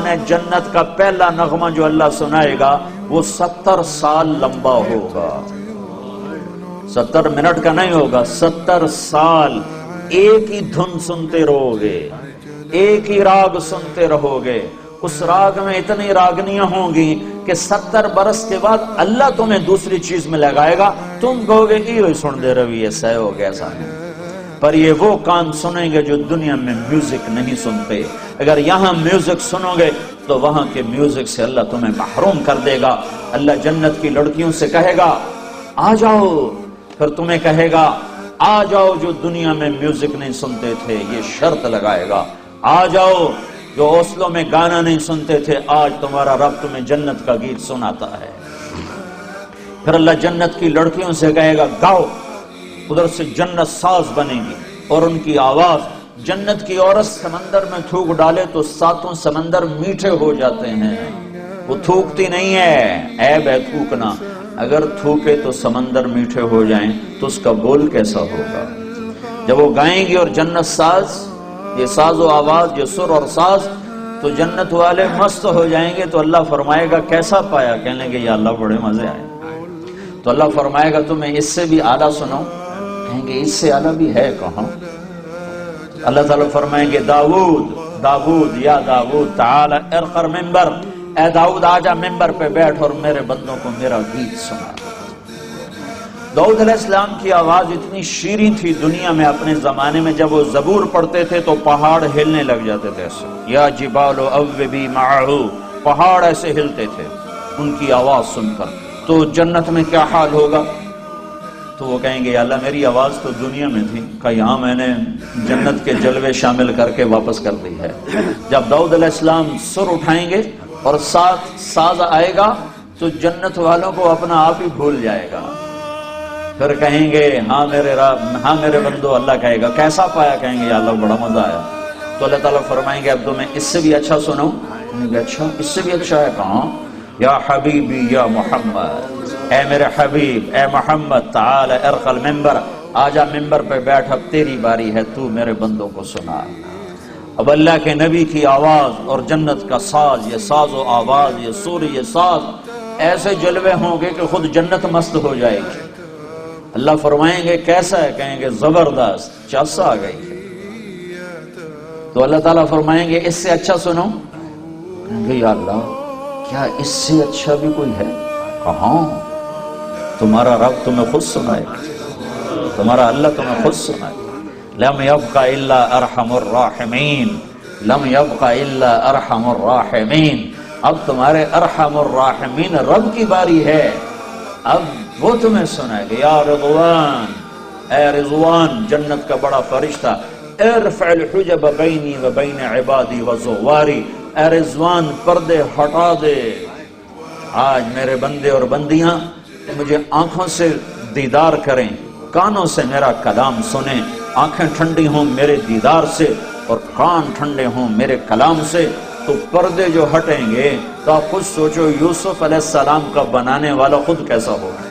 قرآن جنت کا پہلا نغمہ جو اللہ سنائے گا وہ 70 سال لمبا ہوگا. 70 منٹ کا نہیں ہوگا، 70 سال ایک ہی دھن سنتے رہو گے، ایک ہی راگ سنتے رہو گے. اس راگ میں اتنی راگنیاں ہوں گی کہ 70 برس کے بعد اللہ تمہیں دوسری چیز میں لگائے گا، تم کہو گے یہ سن دے رہی ہے سہ ہو گیا ایسا نہیں. پر یہ وہ کان سنیں گے جو دنیا میں میوزک نہیں سنتے. اگر یہاں میوزک سنو گے تو وہاں کے میوزک سے اللہ تمہیں محروم کر دے گا. اللہ جنت کی لڑکیوں سے کہے گا آ جاؤ، پھر تمہیں کہے گا آ جاؤ جو دنیا میں میوزک نہیں سنتے تھے. یہ شرط لگائے گا آ جاؤ جو اوسلوں میں گانا نہیں سنتے تھے، آج تمہارا رب تمہیں جنت کا گیت سناتا ہے. پھر اللہ جنت کی لڑکیوں سے کہے گا گاؤ. ادھر سے جنت ساز بنے گی اور ان کی آواز، جنت کی عورت سمندر میں تھوک ڈالے تو 7 سمندر میٹھے ہو جاتے ہیں. وہ تھوکتی نہیں ہے، عیب ہے تھوکنا. اگر تھوکے تو سمندر میٹھے ہو جائیں تو اس کا بول کیسا ہوگا. جب وہ گائیں گی اور جنت ساز، یہ ساز و آواز، یہ سر اور ساز، تو جنت والے مست ہو جائیں گے. تو اللہ فرمائے گا کیسا پایا؟ کہنے لگے یا اللہ بڑے مزے آئے. تو اللہ فرمائے گا تمہیں اس سے بھی اعلیٰ سناؤں؟ کہیں گے اس سے اعلیٰ بھی ہے کہاں؟ اللہ تعالیٰ فرمائیں گے داؤد داؤد یا داؤد تعال ارقر ممبر، اے داؤد آجا ممبر پہ بیٹھ اور میرے بندوں کو میرا گیت سنا. داؤد علیہ السلام کی آواز اتنی شیریں تھی دنیا میں اپنے زمانے میں، جب وہ زبور پڑھتے تھے تو پہاڑ ہلنے لگ جاتے تھے ایسے. یا جبال اوبی معہو، پہاڑ ایسے ہلتے تھے ان کی آواز سن کر. تو جنت میں کیا حال ہوگا؟ تو وہ کہیں گے یا اللہ میری آواز تو دنیا میں تھی، کہ یہاں میں نے جنت کے جلوے شامل کر کے واپس کر دی ہے. جب داؤد علیہ السلام سر اٹھائیں گے اور ساتھ ساز آئے گا تو جنت والوں کو اپنا آپ ہی بھول جائے گا. پھر کہیں گے ہاں میرے رب، ہاں میرے بندو. اللہ کہے گا کیسا پایا؟ کہیں گے یا اللہ بڑا مزہ آیا. تو اللہ تعالیٰ فرمائیں گے اب تو میں اس سے بھی اچھا سناؤں. کہیں گے اچھا اس سے بھی اچھا ہے کہاں؟ یا حبیبی یا محمد، اے میرے حبیب اے محمد، تعال ارقل ممبر، آجا ممبر پہ بیٹھ، اب تیری باری ہے، تو میرے بندوں کو سنا. اب اللہ کے نبی کی آواز اور جنت کا ساز، یہ ساز و آواز، یہ سور، یہ ساز، ایسے جلوے ہوں گے کہ خود جنت مست ہو جائے گی. اللہ فرمائیں گے کیسا ہے؟ کہیں گے زبردست، چس آ گئی ہے. تو اللہ تعالیٰ فرمائیں گے اس سے اچھا سنو. کہیں گے یا اللہ کیا اس سے اچھا بھی کوئی ہے؟ کہاں؟ تمہارا رب تمہیں خود سنائے گا، تمہارا اللہ تمہیں خود سنائے گا. لم يبق الا ارحم الراحمین، لم يبق الا ارحم الراحمین. اب تمہارے ارحم الراحمین رب کی باری ہے، اب وہ تمہیں سنائے گا. یا رضوان، اے رضوان جنت کا بڑا فرشتہ، ارفع الحجب بینی و بین عبادی و زواری، اے رضوان پردے ہٹا دے. آج میرے بندے اور بندیاں مجھے آنکھوں سے دیدار کریں، کانوں سے میرا کلام سنیں. آنکھیں ٹھنڈی ہوں میرے دیدار سے اور کان ٹھنڈے ہوں میرے کلام سے. تو پردے جو ہٹیں گے تو آپ خود سوچو یوسف علیہ السلام کا بنانے والا خود کیسا ہوگا.